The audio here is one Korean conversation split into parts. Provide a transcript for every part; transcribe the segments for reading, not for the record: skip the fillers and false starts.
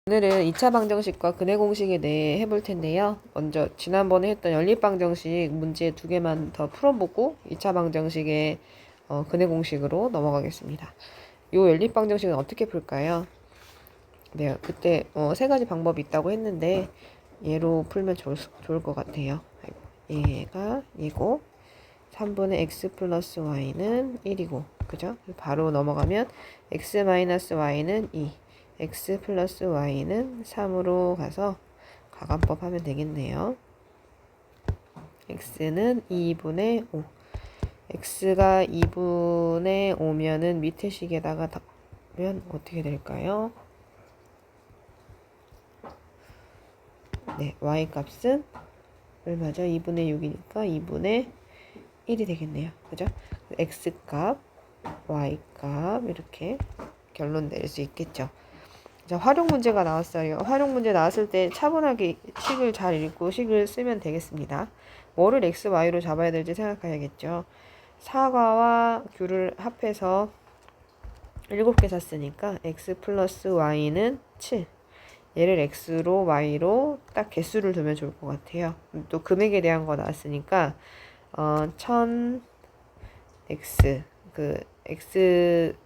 오늘은 2차 방정식과 근해 공식에 대해 해볼 텐데요. 먼저 지난번에 했던 연립 방정식 문제 2개만 더 풀어보고 2차 방정식의 근해 공식으로 넘어가겠습니다. 이 연립 방정식은 어떻게 풀까요? 네, 그때 3가지 방법이 있다고 했는데 얘로 풀면 좋을 것 같아요. 얘가 얘고 3분의 x 플러스 y는 1이고 그죠? 바로 넘어가면 x 마이너스 y는 2 x 플러스 y는 3으로 가서 가간법 하면 되겠네요. x는 2분의 5 x가 2분의 5면은 밑에 식에다가 답면 어떻게 될까요? 네, y 값은 얼마죠? 2분의 6이니까 2분의 1이 되겠네요. 그죠? x 값, y 값 이렇게 결론 낼 수 있겠죠. 자, 활용 문제가 나왔어요. 활용 문제 나왔을 때 차분하게 식을 잘 읽고 식을 쓰면 되겠습니다. 뭐를 x, y로 잡아야 될지 생각해야겠죠. 사과와 귤을 합해서 7개 샀으니까 x 플러스 y는 7. 얘를 x로 y로 딱 개수를 두면 좋을 것 같아요. 또 금액에 대한 거 나왔으니까 1000 x x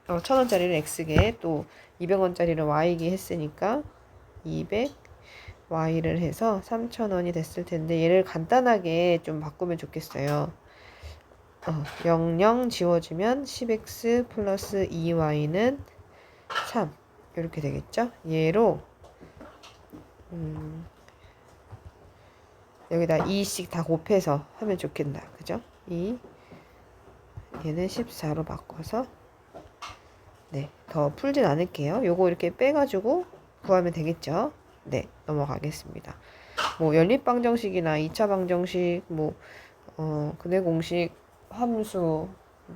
1000원짜리를 x개 또 200원짜리를 y개 했으니까 200 y를 해서 3000원이 됐을 텐데 얘를 간단하게 좀 바꾸면 좋겠어요. 00 지워주면 10x 플러스 2y는 3 이렇게 되겠죠. 얘로 여기다 2씩 다 곱해서 하면 좋겠다. 그죠? 2 얘는 14로 바꿔서 네, 더 풀진 않을게요. 요거 이렇게 빼가지고 구하면 되겠죠. 네, 넘어가겠습니다. 뭐 연립방정식이나 2차 방정식, 근해 공식, 함수,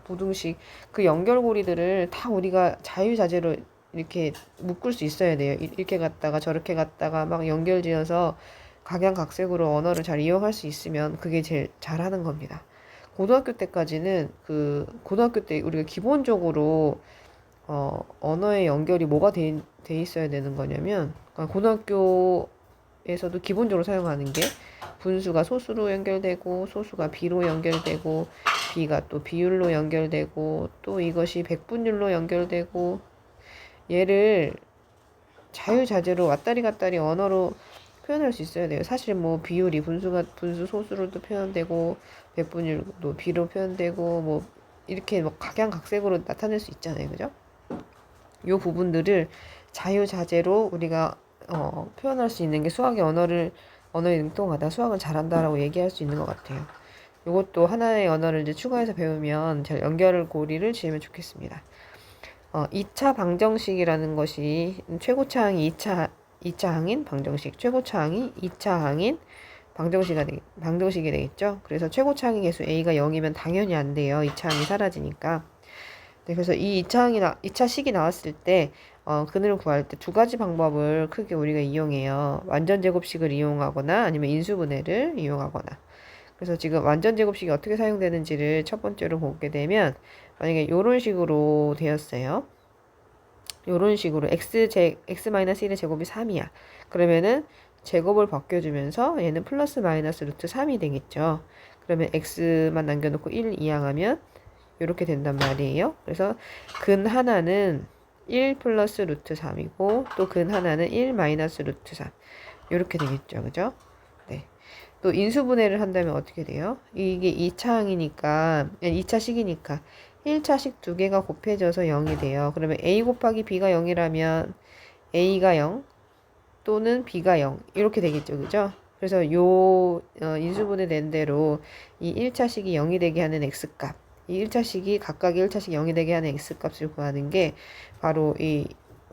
부등식 그 연결고리들을 다 우리가 자유자재로 이렇게 묶을 수 있어야 돼요. 이렇게 갔다가 저렇게 갔다가 막 연결지어서 각양각색으로 언어를 잘 이용할 수 있으면 그게 제일 잘하는 겁니다. 고등학교 때까지는 고등학교 때 우리가 기본적으로 언어의 연결이 뭐가 돼 있어야 되는 거냐면, 그러니까 고등학교에서도 기본적으로 사용하는 게 분수가 소수로 연결되고, 소수가 비로 연결되고, 비가 또 비율로 연결되고, 또 이것이 백분율로 연결되고, 얘를 자유자재로 왔다리 갔다리 언어로 표현할 수 있어야 돼요. 사실 뭐 비율이 분수 소수로도 표현되고, 백분율도 비로 표현되고, 뭐 이렇게 뭐 각양각색으로 나타낼 수 있잖아요. 그죠? 요 부분들을 자유자재로 우리가 표현할 수 있는 게 수학의 언어에 능통하다, 수학을 잘한다라고 얘기할 수 있는 것 같아요. 이것도 하나의 언어를 이제 추가해서 배우면 잘 연결고리를 지으면 좋겠습니다. 2차 방정식이라는 것이 최고차항이 2차 항인 방정식, 최고차항이 2차 항인 방정식이 되겠죠. 그래서 최고차항의 개수 a가 0이면 당연히 안 돼요. 2차 항이 사라지니까. 네, 그래서 이 2차 식이 나왔을 때, 근을 구할 때 2가지 방법을 크게 우리가 이용해요. 완전 제곱식을 이용하거나 아니면 인수분해를 이용하거나. 그래서 지금 완전 제곱식이 어떻게 사용되는지를 첫 번째로 보게 되면, 만약에 이런 식으로 되었어요. 이런 식으로 x-1의 제곱이 3이야. 그러면은 제곱을 벗겨주면서 얘는 플러스 마이너스 루트 3이 되겠죠. 그러면 x만 남겨놓고 1 이항하면 이렇게 된단 말이에요. 그래서 근 하나는 1 플러스 루트 3이고 또 근 하나는 1 마이너스 루트 3 이렇게 되겠죠. 그죠? 네. 또 인수분해를 한다면 어떻게 돼요? 이게 2차항이니까 2차식이니까 1차식 두 개가 곱해져서 0이 돼요. 그러면 a 곱하기 b가 0이라면 a가 0 또는 b가 0 이렇게 되겠죠. 그죠? 그래서 요 인수분해 된 대로 이 1차식이 0이 되게 하는 x값, 이 1차식이 각각의 1차식 0이 되게 하는 x값을 구하는 게 바로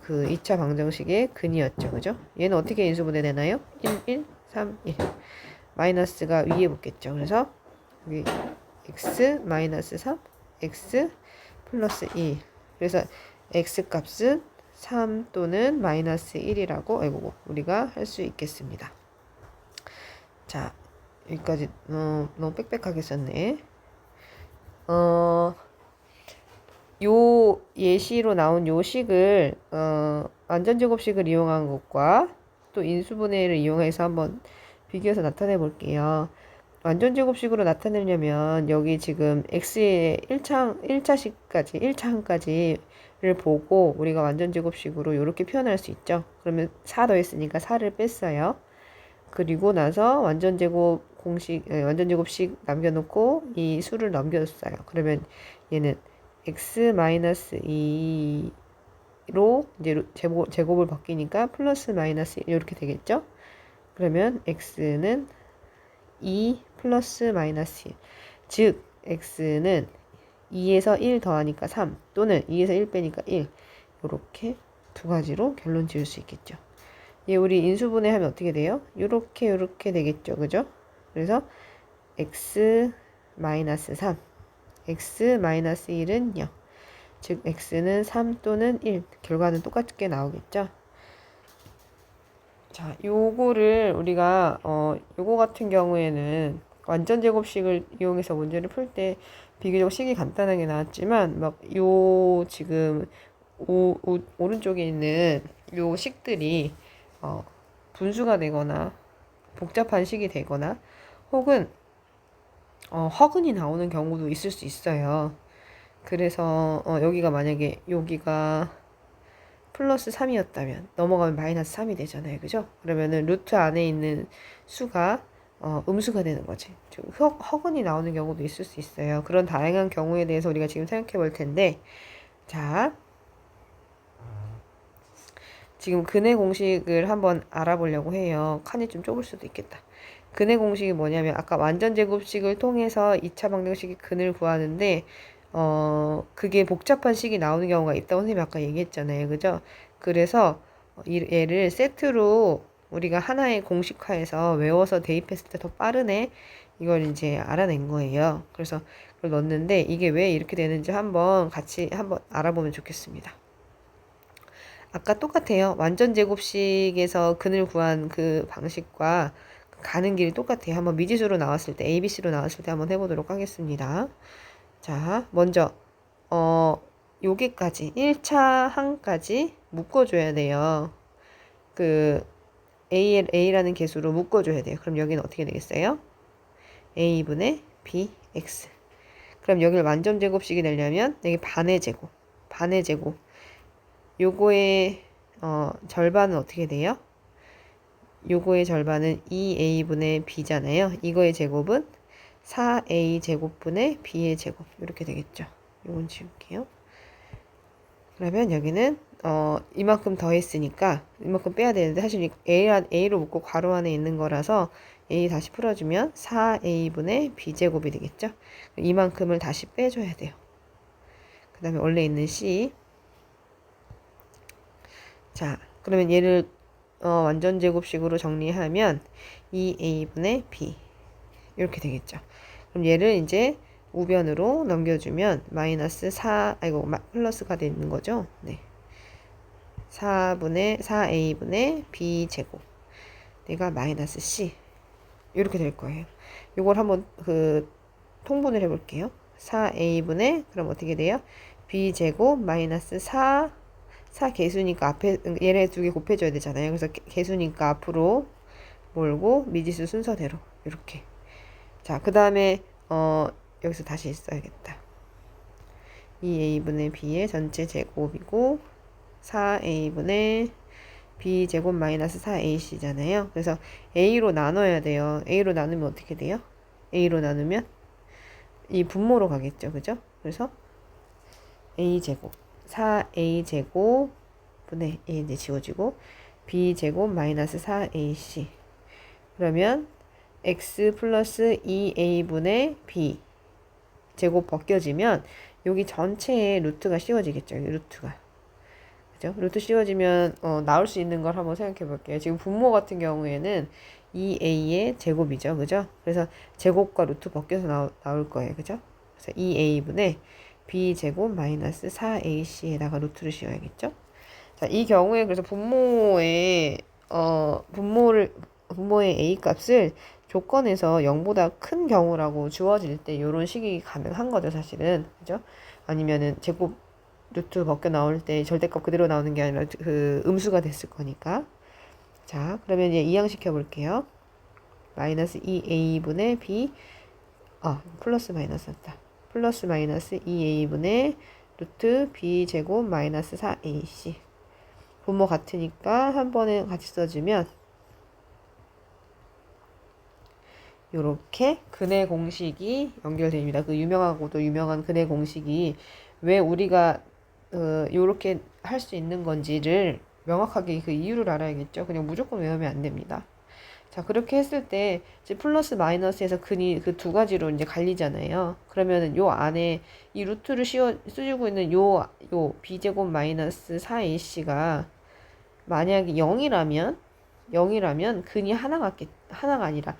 그 2차 방정식의 근이었죠. 그죠? 얘는 어떻게 인수분해 되나요? 1, 1, 3, 1. 마이너스가 위에 붙겠죠. 그래서 여기 x 마이너스 3, x 플러스 1. 그래서 x 값은 3 또는 마이너스 1이라고 우리가 할 수 있겠습니다. 자, 여기까지 너무 빽빽하게 썼네. 요 예시로 나온 요 식을 완전제곱식을 이용한 것과 또 인수분해를 이용해서 한번 비교해서 나타내 볼게요. 완전제곱식으로 나타내려면 여기 지금 x의 1차식까지 1차항까지를 보고 우리가 완전제곱식으로 이렇게 표현할 수 있죠. 그러면 4 더했으니까 4를 뺐어요. 그리고 나서 완전제곱식 남겨놓고 이 수를 넘겨줬어요. 그러면 얘는 x-2로 이제 제곱을 바뀌니까 플러스 마이너스 1 이렇게 되겠죠. 그러면 x는 2 플러스 마이너스 1. 즉 x는 2에서 1 더하니까 3 또는 2에서 1 빼니까 1 이렇게 두 가지로 결론 지을 수 있겠죠. 예, 우리 인수분해 하면 어떻게 돼요? 요렇게 되겠죠. 그죠? 그래서 x 마이너스 3 x 마이너스 1은 0. 즉 x는 3 또는 1. 결과는 똑같게 나오겠죠. 자, 요거를 우리가 요거 같은 경우에는 완전 제곱식을 이용해서 문제를 풀 때 비교적 식이 간단하게 나왔지만 막 요 지금 오른쪽에 있는 요 식들이 분수가 되거나 복잡한 식이 되거나 혹은 허근이 나오는 경우도 있을 수 있어요. 그래서 여기가 만약에 여기가 플러스 3이었다면 넘어가면 마이너스 3이 되잖아요. 그죠? 그러면은 루트 안에 있는 수가 음수가 되는 거지. 허근이 나오는 경우도 있을 수 있어요. 그런 다양한 경우에 대해서 우리가 지금 생각해 볼 텐데, 자, 지금 근해 공식을 한번 알아보려고 해요. 칸이 좀 좁을 수도 있겠다. 근해 공식이 뭐냐면 아까 완전 제곱식을 통해서 2차 방정식의 근을 구하는데 그게 복잡한 식이 나오는 경우가 있다고 선생님이 아까 얘기했잖아요. 그죠? 그래서 얘를 세트로 우리가 하나의 공식화해서 외워서 대입했을 때 더 빠르네. 이걸 이제 알아낸 거예요. 그래서 그걸 넣었는데 이게 왜 이렇게 되는지 같이 한번 알아보면 좋겠습니다. 아까 똑같아요. 완전 제곱식에서 근을 구한 그 방식과 가는 길이 똑같아요. 한번 미지수로 나왔을 때, ABC로 나왔을 때 한번 해보도록 하겠습니다. 자, 먼저 여기까지 1차 항까지 묶어줘야 돼요. 그 A라는 개수로 묶어줘야 돼요. 그럼 여기는 어떻게 되겠어요? A분의 BX. 그럼 여기를 완전 제곱식이 되려면 여기 반의 제곱. 요거의 절반은 어떻게 돼요? 요거의 절반은 2A분의 B잖아요. 이거의 제곱은 4A 제곱분의 B의 제곱. 이렇게 되겠죠. 요건 지울게요. 그러면 여기는 이만큼 더했으니까 이만큼 빼야 되는데 사실 A로 묶고 괄호 안에 있는 거라서 A 다시 풀어주면 4A분의 B제곱이 되겠죠. 이만큼을 다시 빼줘야 돼요. 그 다음에 원래 있는 C. 자, 그러면 얘를 완전 제곱식으로 정리하면 2A분의 B 이렇게 되겠죠. 그럼 얘를 이제 우변으로 넘겨주면 마이너스 플러스가 되는 거죠. 네. 4A분의 B제곱. 내가 마이너스 C. 이렇게 될 거예요. 이걸 한번 통분을 해볼게요. 4A분의, 그럼 어떻게 돼요? B제곱 마이너스 4 개수니까 앞에, 얘네 두 개 곱해줘야 되잖아요. 그래서 개수니까 앞으로 몰고 미지수 순서대로. 이렇게. 자, 그 다음에, 여기서 다시 써야겠다. 2A분의 B의 전체 제곱이고 4A분의 B제곱 마이너스 4AC잖아요. 그래서 A로 나눠야 돼요. A로 나누면 어떻게 돼요? A로 나누면 이 분모로 가겠죠. 그죠? 그래서 A제곱 4A제곱 분의 A 이제 지워지고 B제곱 마이너스 4AC 그러면 X 플러스 2A분의 B 제곱 벗겨지면 여기 전체에 루트가 씌워지겠죠. 여기 루트가. 그죠? 루트 씌워지면 나올 수 있는 걸 한번 생각해 볼게요. 지금 분모 같은 경우에는 2A의 제곱이죠. 그죠? 그래서 제곱과 루트 벗겨서 나올 거예요. 그죠? 그래서 2A분의 B제곱 마이너스 4AC에다가 루트를 씌워야겠죠? 자, 이 경우에 그래서 분모의 A 값을 조건에서 0보다 큰 경우라고 주어질 때 이런 식이 가능한 거죠, 사실은. 그죠? 아니면은 루트 벗겨 나올 때 절대값 그대로 나오는 게 아니라 그 음수가 됐을 거니까. 자, 그러면 이제 이항시켜 볼게요. 마이너스 2a분의 b, 플러스 마이너스였다. 플러스 마이너스 2a분의 루트 b 제곱 마이너스 4ac. 분모 같으니까 한 번에 같이 써주면 요렇게 근해 공식이 연결됩니다. 그 유명하고도 유명한 근해 공식이 왜 우리가 요렇게 할 수 있는 건지를 명확하게 그 이유를 알아야겠죠. 그냥 무조건 외우면 안 됩니다. 자, 그렇게 했을 때 이제 플러스 마이너스에서 근이 그 두 가지로 이제 갈리잖아요. 그러면은 요 안에 이 루트를 씌워주고 있는 요 b제곱 마이너스 4ac가 만약에 0이라면 근이 하나가 아니라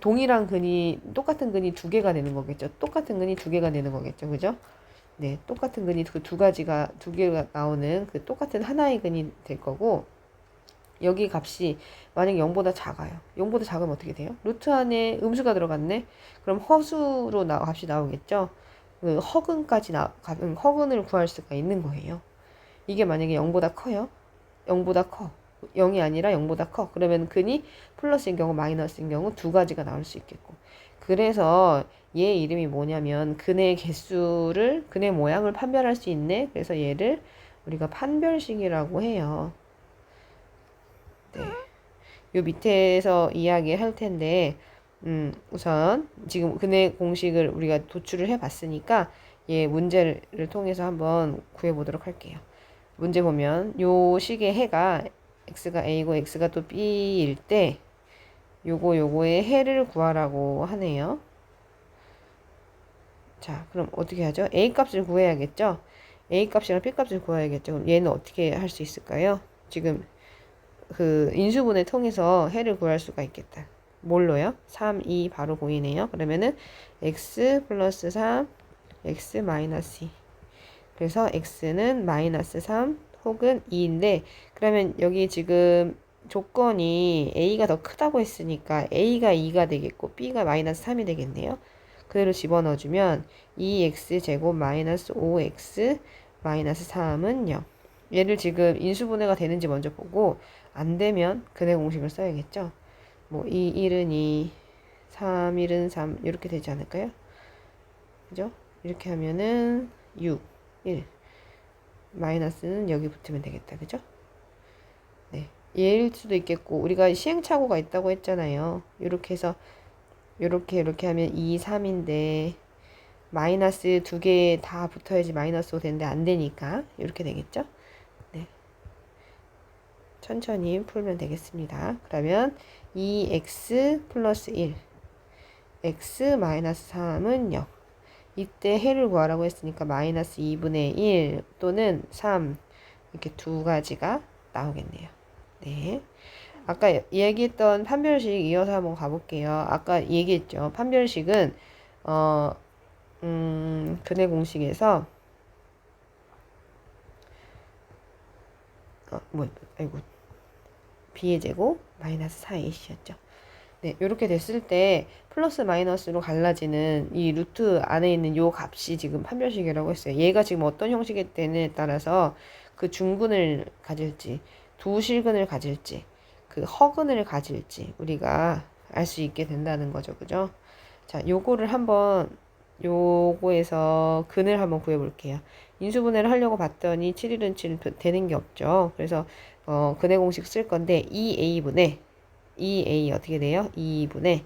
동일한 근이 똑같은 근이 두 개가 되는 거겠죠. 똑같은 근이 두 개가 되는 거겠죠. 그죠? 네, 똑같은 근이 그 두 개가 나오는 그 똑같은 하나의 근이 될 거고, 여기 값이 만약에 0보다 작아요. 0보다 작으면 어떻게 돼요? 루트 안에 음수가 들어갔네? 그럼 허수로 값이 나오겠죠? 그 허근을 구할 수가 있는 거예요. 이게 만약에 0보다 커요? 0보다 커. 0이 아니라 0보다 커. 그러면 근이 플러스인 경우 마이너스인 경우 두 가지가 나올 수 있겠고. 그래서 얘 이름이 뭐냐면 근의 모양을 판별할 수 있네. 그래서 얘를 우리가 판별식이라고 해요. 네. 요 밑에서 이야기할 텐데 우선 지금 근의 공식을 우리가 도출을 해 봤으니까 얘 문제를 통해서 한번 구해 보도록 할게요. 문제 보면 요 식의 해가 x가 a고 x가 또 b일 때 요거의 해를 구하라고 하네요. 자, 그럼 어떻게 하죠? a 값을 구해야겠죠? a 값이랑 b 값을 구해야겠죠? 그럼 얘는 어떻게 할 수 있을까요? 지금 그 인수분해 통해서 해를 구할 수가 있겠다. 뭘로요? 3, 2 바로 보이네요. 그러면은 x 플러스 3, x 마이너스 2. 그래서 x는 마이너스 3 혹은 2인데, 그러면 여기 지금 조건이 a가 더 크다고 했으니까 a가 2가 되겠고 b가 마이너스 3이 되겠네요. 그대로 집어넣어주면 2x 제곱 마이너스 5x 마이너스 3은 0. 얘를 지금 인수분해가 되는지 먼저 보고 안 되면 근해 공식을 써야겠죠. 뭐 2, 1은 2, 3, 1은 3 이렇게 되지 않을까요? 그죠? 이렇게 하면은 6, 1 마이너스는 여기 붙으면 되겠다. 그죠? 네, 얘일 수도 있겠고 우리가 시행착오가 있다고 했잖아요. 이렇게 해서 이렇게 하면 2, 3인데 마이너스 두 개 다 붙어야지 마이너스 5 되는데 안 되니까 이렇게 되겠죠? 네. 천천히 풀면 되겠습니다. 그러면 2x 플러스 1 x 마이너스 3은 0. 이때 해를 구하라고 했으니까 마이너스 2분의 1 또는 3 이렇게 두 가지가 나오겠네요. 네. 아까 얘기했던 판별식 이어서 한번 가볼게요. 아까 얘기했죠. 판별식은 근해 공식에서 b의 제곱 마이너스 4ac였죠. 네, 이렇게 됐을 때 플러스 마이너스로 갈라지는 이 루트 안에 있는 요 값이 지금 판별식이라고 했어요. 얘가 지금 어떤 형식이 되느냐에 따라서 그 중근을 가질지 두 실근을 가질지 그 허근을 가질지 우리가 알 수 있게 된다는 거죠. 그죠? 자, 요거에서 근을 한번 구해 볼게요. 인수분해를 하려고 봤더니 7일은 7 되는 게 없죠. 그래서 근해 공식 쓸 건데 2a 어떻게 돼요? 2분의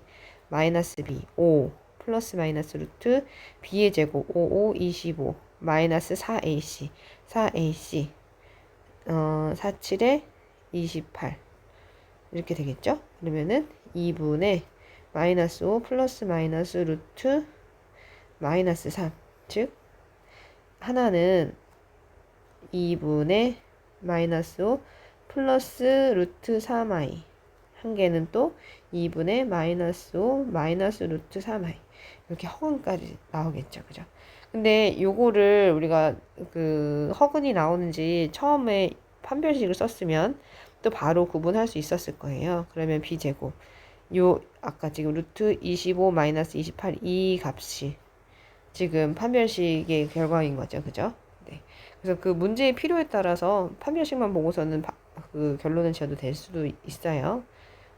마이너스 b 5 플러스 마이너스 루트 b의 제곱 5, 25 마이너스 4ac 47에 28 이렇게 되겠죠? 그러면은 2분의 마이너스 5 플러스 마이너스 루트 마이너스 3 즉 하나는 2분의 마이너스 5 플러스 루트 3i 한 개는 또 2분의 마이너스 5 마이너스 루트 3i 이렇게 허근까지 나오겠죠. 그죠? 근데 요거를 우리가 그 허근이 나오는지 처음에 판별식을 썼으면 또 바로 구분할 수 있었을 거예요. 그러면 b제곱 아까 지금 루트 25 마이너스 28 이 값이 지금 판별식의 결과인 거죠. 그죠? 네. 그래서 그 문제의 필요에 따라서 판별식만 보고서는 그 결론을 지어도 될 수도 있어요.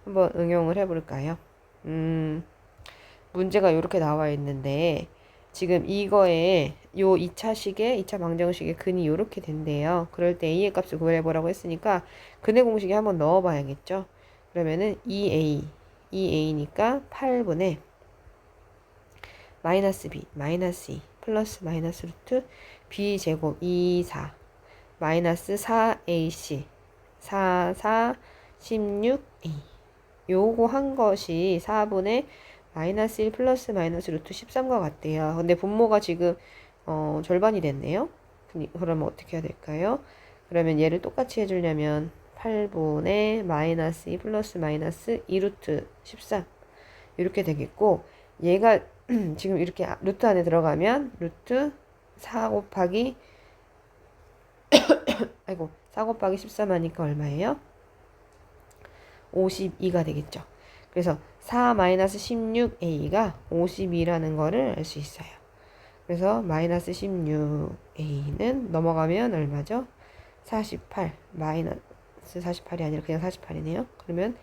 한번 응용을 해볼까요? 문제가 이렇게 나와 있는데 지금 이거에 요 2차식에 2차 방정식의 근이 이렇게 된대요. 그럴 때 a의 값을 구해보라고 했으니까 근의 공식에 한번 넣어봐야겠죠. 그러면은 2a니까 8분의 마이너스 b 마이너스 2 플러스 마이너스 루트 b 제곱 2 4 마이너스 4ac 4 4 16a 요거 한 것이 4분의 마이너스 1 플러스 마이너스 루트 13과 같대요. 근데 분모가 지금 절반이 됐네요. 그러면 어떻게 해야 될까요? 그러면 얘를 똑같이 해주려면 8분의 마이너스 2 플러스 마이너스 2 루트 13 이렇게 되겠고 얘가 지금 이렇게 루트 안에 들어가면 루트 4 곱하기 4 곱하기 13 하니까 얼마예요? 52가 되겠죠. 그래서 4-16a가 52라는 거를 알 수 있어요. 그래서 마이너스 16a는 넘어가면 얼마죠? 48 마이너스 48이 아니라 그냥 48이네요. 그러면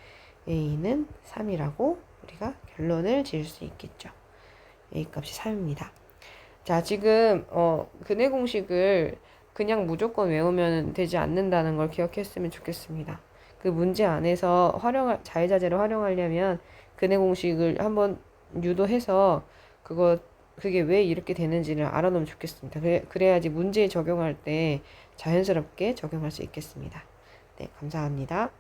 a는 3이라고 우리가 결론을 지을 수 있겠죠. a 값이 3입니다. 자, 지금 근의 공식을 그냥 무조건 외우면 되지 않는다는 걸 기억했으면 좋겠습니다. 그 문제 안에서 자유자재를 활용하려면 근의 공식을 한번 유도해서 그게 왜 이렇게 되는지를 알아놓으면 좋겠습니다. 그래야지 문제에 적용할 때 자연스럽게 적용할 수 있겠습니다. 네, 감사합니다.